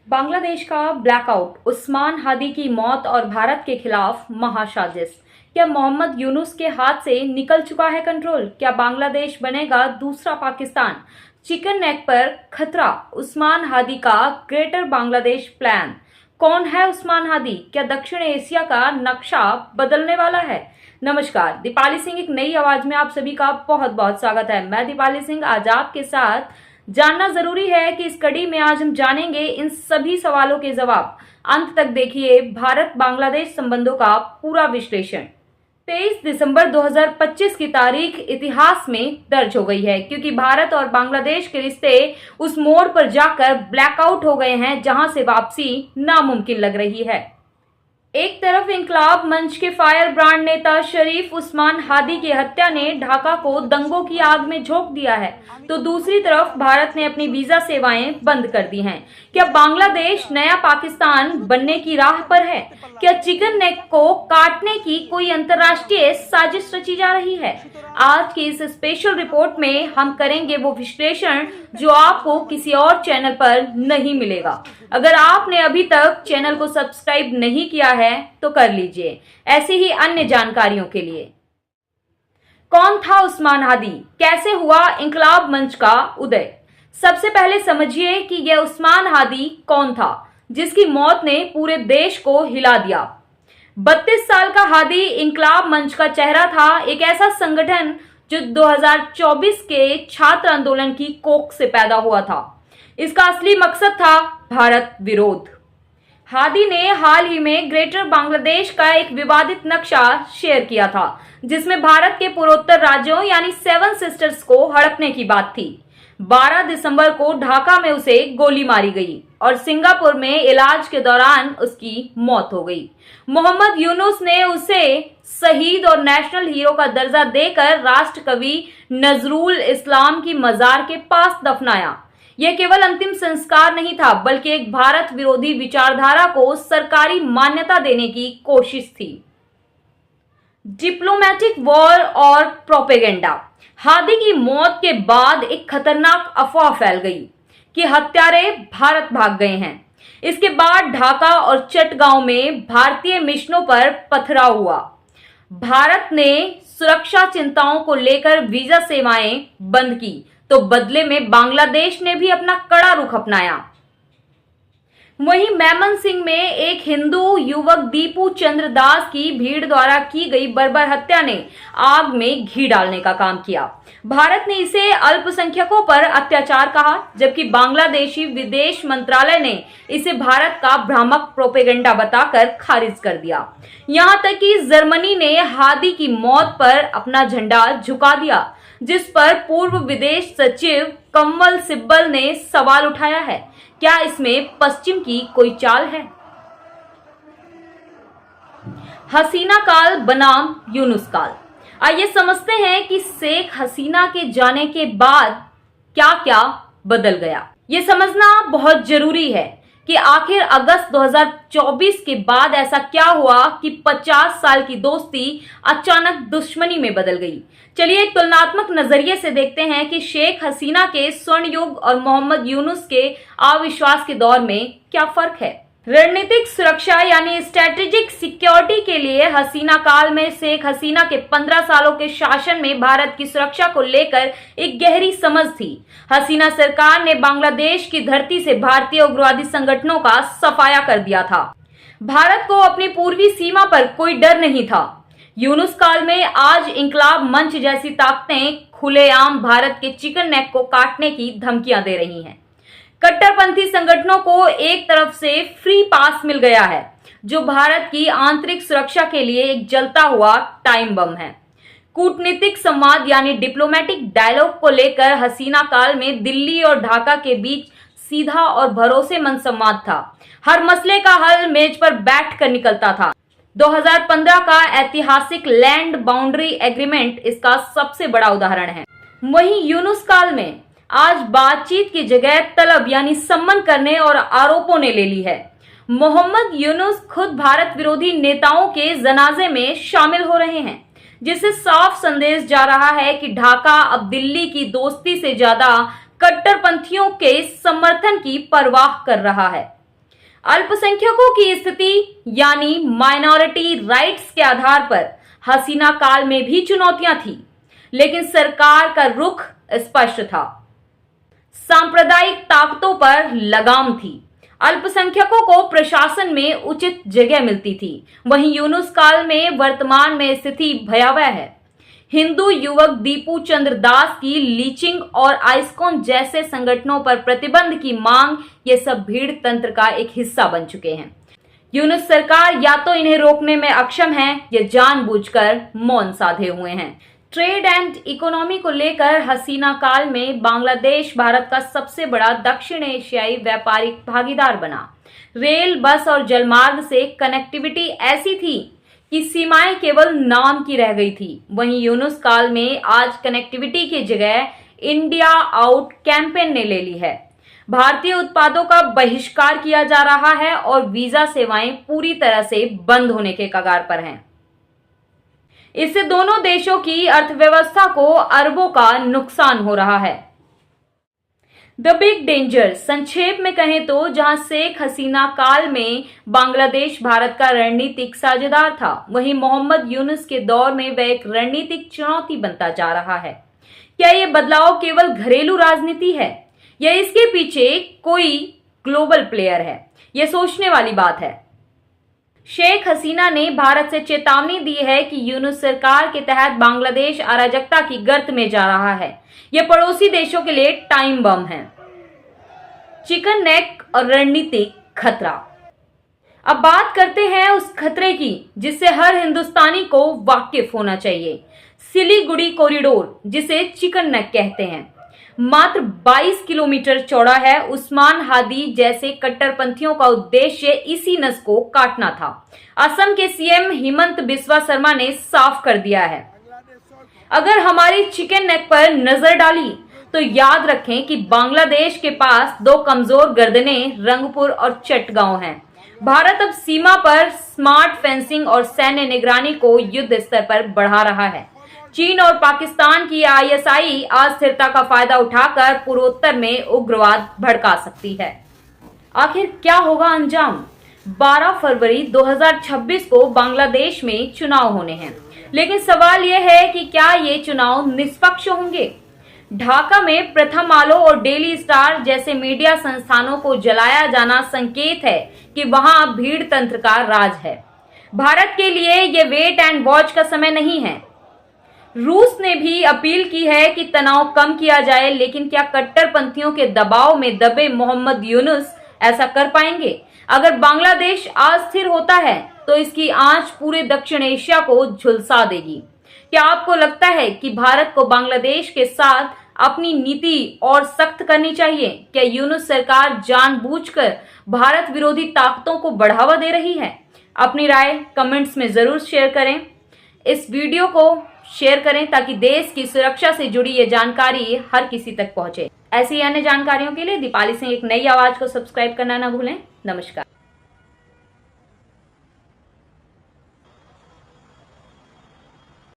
बांग्लादेश का ब्लैकआउट, उस्मान हादी की मौत और भारत के खिलाफ महासाजिश। क्या मोहम्मद यूनुस के हाथ से निकल चुका है कंट्रोल? क्या बांग्लादेश बनेगा दूसरा पाकिस्तान? चिकन नेक पर खतरा, उस्मान हादी का ग्रेटर बांग्लादेश प्लान। कौन है उस्मान हादी? क्या दक्षिण एशिया का नक्शा बदलने वाला है? नमस्कार, दीपाली सिंह एक नई आवाज में आप सभी का बहुत बहुत स्वागत है। मैं दीपाली सिंह आज आपके साथ। जानना जरूरी है कि इस कड़ी में आज हम जानेंगे इन सभी सवालों के जवाब। अंत तक देखिए भारत बांग्लादेश संबंधों का पूरा विश्लेषण। 23 दिसंबर 2025 की तारीख इतिहास में दर्ज हो गई है, क्योंकि भारत और बांग्लादेश के रिश्ते उस मोड़ पर जाकर ब्लैकआउट हो गए हैं जहां से वापसी नामुमकिन लग रही है। एक तरफ इंकलाब मंच के फायर ब्रांड नेता शरीफ उस्मान हादी की हत्या ने ढाका को दंगों की आग में झोंक दिया है, तो दूसरी तरफ भारत ने अपनी वीजा सेवाएं बंद कर दी हैं। क्या बांग्लादेश नया पाकिस्तान बनने की राह पर है? क्या चिकन नेक को काटने की कोई अंतर्राष्ट्रीय साजिश रची जा रही है? आज की इस स्पेशल रिपोर्ट में हम करेंगे वो विश्लेषण जो आपको किसी और चैनल पर नहीं मिलेगा। अगर आपने अभी तक चैनल को सब्सक्राइब नहीं किया है तो कर लीजिए, ऐसी ही अन्य जानकारियों के लिए। कौन था उस्मान हादी? कैसे हुआ इंकलाब मंच का उदय? सबसे पहले समझिए कि यह उस्मान हादी कौन था जिसकी मौत ने पूरे देश को हिला दिया। 32 साल का हादी इंकलाब मंच का चेहरा था, एक ऐसा संगठन जो 2024 के छात्र आंदोलन की कोख से पैदा हुआ था। इसका असली मकसद था भारत विरोध। हादी ने हाल ही में ग्रेटर बांग्लादेश का एक विवादित नक्शा शेयर किया था, जिसमें भारत के पूर्वोत्तर राज्यों यानी 7 सिस्टर्स को हड़पने की बात थी। 12 दिसंबर को ढाका में उसे गोली मारी गई और सिंगापुर में इलाज के दौरान उसकी मौत हो गई। मोहम्मद यूनुस ने उसे शहीद और नेशनल हीरो का दर्जा देकर राष्ट्र कवि नजरुल इस्लाम की मजार के पास दफनाया। यह केवल अंतिम संस्कार नहीं था, बल्कि एक भारत विरोधी विचारधारा को सरकारी मान्यता देने की कोशिश थी। डिप्लोमेटिक वॉर और प्रोपेगेंडा। हादी की मौत के बाद एक खतरनाक अफवाह फैल गई कि हत्यारे भारत भाग गए हैं। इसके बाद ढाका और चटगांव में भारतीय मिशनों पर पथराव हुआ। भारत ने सुरक्षा चिंताओं को लेकर वीजा सेवाएं बंद की, तो बदले में बांग्लादेश ने भी अपना कड़ा रुख अपनाया। वहीं मेमन सिंह में एक हिंदू युवक दीपू चंद्र दास की भीड़ द्वारा की गई बर्बर हत्या ने आग में घी डालने का काम किया। भारत ने इसे अल्पसंख्यकों पर अत्याचार कहा, जबकि बांग्लादेशी विदेश मंत्रालय ने इसे भारत का भ्रामक प्रोपेगेंडा बताकर खारिज कर दिया। यहां तक कि जर्मनी ने हादी की मौत पर अपना झंडा झुका दिया, जिस पर पूर्व विदेश सचिव कमल सिब्बल ने सवाल उठाया है। क्या इसमें पश्चिम की कोई चाल है? हसीना काल बनाम यूनुस काल। आइए समझते हैं कि शेख हसीना के जाने के बाद क्या क्या बदल गया। ये समझना बहुत जरूरी है कि आखिर अगस्त 2024 के बाद ऐसा क्या हुआ कि 50 साल की दोस्ती अचानक दुश्मनी में बदल गई। चलिए एक तुलनात्मक नजरिए से देखते हैं कि शेख हसीना के स्वर्ण युग और मोहम्मद यूनुस के अविश्वास के दौर में क्या फर्क है। रणनीतिक सुरक्षा यानी स्ट्रेटेजिक सिक्योरिटी के लिए हसीना काल में शेख हसीना के 15 सालों के शासन में भारत की सुरक्षा को लेकर एक गहरी समझ थी। हसीना सरकार ने बांग्लादेश की धरती से भारतीय उग्रवादी संगठनों का सफाया कर दिया था। भारत को अपनी पूर्वी सीमा पर कोई डर नहीं था। यूनुस काल में आज इंकलाब मंच जैसी ताकतें खुलेआम भारत के चिकन नेक को काटने की धमकियां दे रही हैं। कट्टरपंथी संगठनों को एक तरफ से फ्री पास मिल गया है, जो भारत की आंतरिक सुरक्षा के लिए एक जलता हुआ टाइम बम है। कूटनीतिक संवाद यानी डिप्लोमेटिक डायलॉग को लेकर हसीना काल में दिल्ली और ढाका के बीच सीधा और भरोसेमंद संवाद था। हर मसले का हल मेज पर बैठ कर निकलता था। 2015 का ऐतिहासिक लैंड बाउंड्री एग्रीमेंट इसका सबसे बड़ा उदाहरण है। वहीं यूनुस काल में आज बातचीत की जगह तलब यानी सम्मन करने और आरोपों ने ले ली है। मोहम्मद यूनुस खुद भारत विरोधी नेताओं के जनाजे में शामिल हो रहे हैं, जिससे साफ संदेश जा रहा है कि ढाका अब दिल्ली की दोस्ती से ज्यादा कट्टरपंथियों के समर्थन की परवाह कर रहा है। अल्पसंख्यकों की स्थिति यानी माइनॉरिटी राइट्स के आधार पर हसीना काल में भी चुनौतियां थी, लेकिन सरकार का रुख स्पष्ट था। सांप्रदायिक ताकतों पर लगाम थी। अल्पसंख्यकों को प्रशासन में उचित जगह मिलती थी। वहीं यूनुस काल में वर्तमान में स्थिति भयावह है। हिंदू युवक दीपू चंद्र दास की लीचिंग और आइस्कॉन जैसे संगठनों पर प्रतिबंध की मांग, ये सब भीड़ तंत्र का एक हिस्सा बन चुके हैं। यूनुस सरकार या तो इन्हें रोकने में अक्षम है या जानबूझकर मौन साधे हुए हैं। ट्रेड एंड इकोनॉमी को लेकर हसीना काल में बांग्लादेश भारत का सबसे बड़ा दक्षिण एशियाई व्यापारिक भागीदार बना। रेल, बस और जलमार्ग से कनेक्टिविटी ऐसी थी कि सीमाएं केवल नाम की रह गई थी। वहीं यूनुस काल में आज कनेक्टिविटी की जगह इंडिया आउट कैंपेन ने ले ली है। भारतीय उत्पादों का बहिष्कार किया जा रहा है और वीजा सेवाएं पूरी तरह से बंद होने के कगार पर हैं। इससे दोनों देशों की अर्थव्यवस्था को अरबों का नुकसान हो रहा है। द बिग डेंजर, संक्षेप में कहें तो जहां शेख हसीना काल में बांग्लादेश भारत का रणनीतिक साझेदार था, वहीं मोहम्मद यूनुस के दौर में वह एक रणनीतिक चुनौती बनता जा रहा है। क्या ये बदलाव केवल घरेलू राजनीति है या इसके पीछे कोई ग्लोबल प्लेयर है? यह सोचने वाली बात है। शेख हसीना ने भारत से चेतावनी दी है कि यूनुस सरकार के तहत बांग्लादेश अराजकता की गर्त में जा रहा है। यह पड़ोसी देशों के लिए टाइम बम है। चिकन नेक और रणनीतिक खतरा। अब बात करते हैं उस खतरे की जिससे हर हिंदुस्तानी को वाकिफ होना चाहिए। सिलीगुड़ी कॉरिडोर, जिसे चिकन नेक कहते हैं, मात्र 22 किलोमीटर चौड़ा है। उस्मान हादी जैसे कट्टरपंथियों का उद्देश्य इसी नस को काटना था। असम के सीएम हिमंत बिस्वा शर्मा ने साफ कर दिया है। अगर हमारी चिकन नेक पर नजर डाली तो याद रखें कि बांग्लादेश के पास दो कमजोर गर्दनें रंगपुर और चटगांव हैं। भारत अब सीमा पर स्मार्ट फेंसिंग और सैन्य निगरानी को युद्ध स्तर पर बढ़ा रहा है। चीन और पाकिस्तान की आईएसआई अस्थिरता का फायदा उठाकर पूर्वोत्तर में उग्रवाद भड़का सकती है। आखिर क्या होगा अंजाम? 12 फरवरी 2026 को बांग्लादेश में चुनाव होने हैं, लेकिन सवाल यह है कि क्या ये चुनाव निष्पक्ष होंगे? ढाका में प्रथम आलो और डेली स्टार जैसे मीडिया संस्थानों को जलाया जाना संकेत है कि वहां भीड़ तंत्र का राज है। भारत के लिए ये वेट एंड वॉच का समय नहीं है। रूस ने भी अपील की है कि तनाव कम किया जाए, लेकिन क्या कट्टरपंथियों के दबाव में दबे मोहम्मद यूनुस ऐसा कर पाएंगे? अगर बांग्लादेश अस्थिर होता है तो इसकी आंच पूरे दक्षिण एशिया को झुलसा देगी। क्या आपको लगता है कि भारत को बांग्लादेश के साथ अपनी नीति और सख्त करनी चाहिए? क्या यूनुस सरकार जानबूझकर भारत विरोधी ताकतों को बढ़ावा दे रही है? अपनी राय कमेंट्स में जरूर शेयर करें। इस वीडियो को शेयर करें ताकि देश की सुरक्षा से जुड़ी ये जानकारी हर किसी तक पहुंचे। ऐसी अन्य जानकारियों के लिए दीपाली सिंह एक नई आवाज को सब्सक्राइब करना ना भूलें। नमस्कार।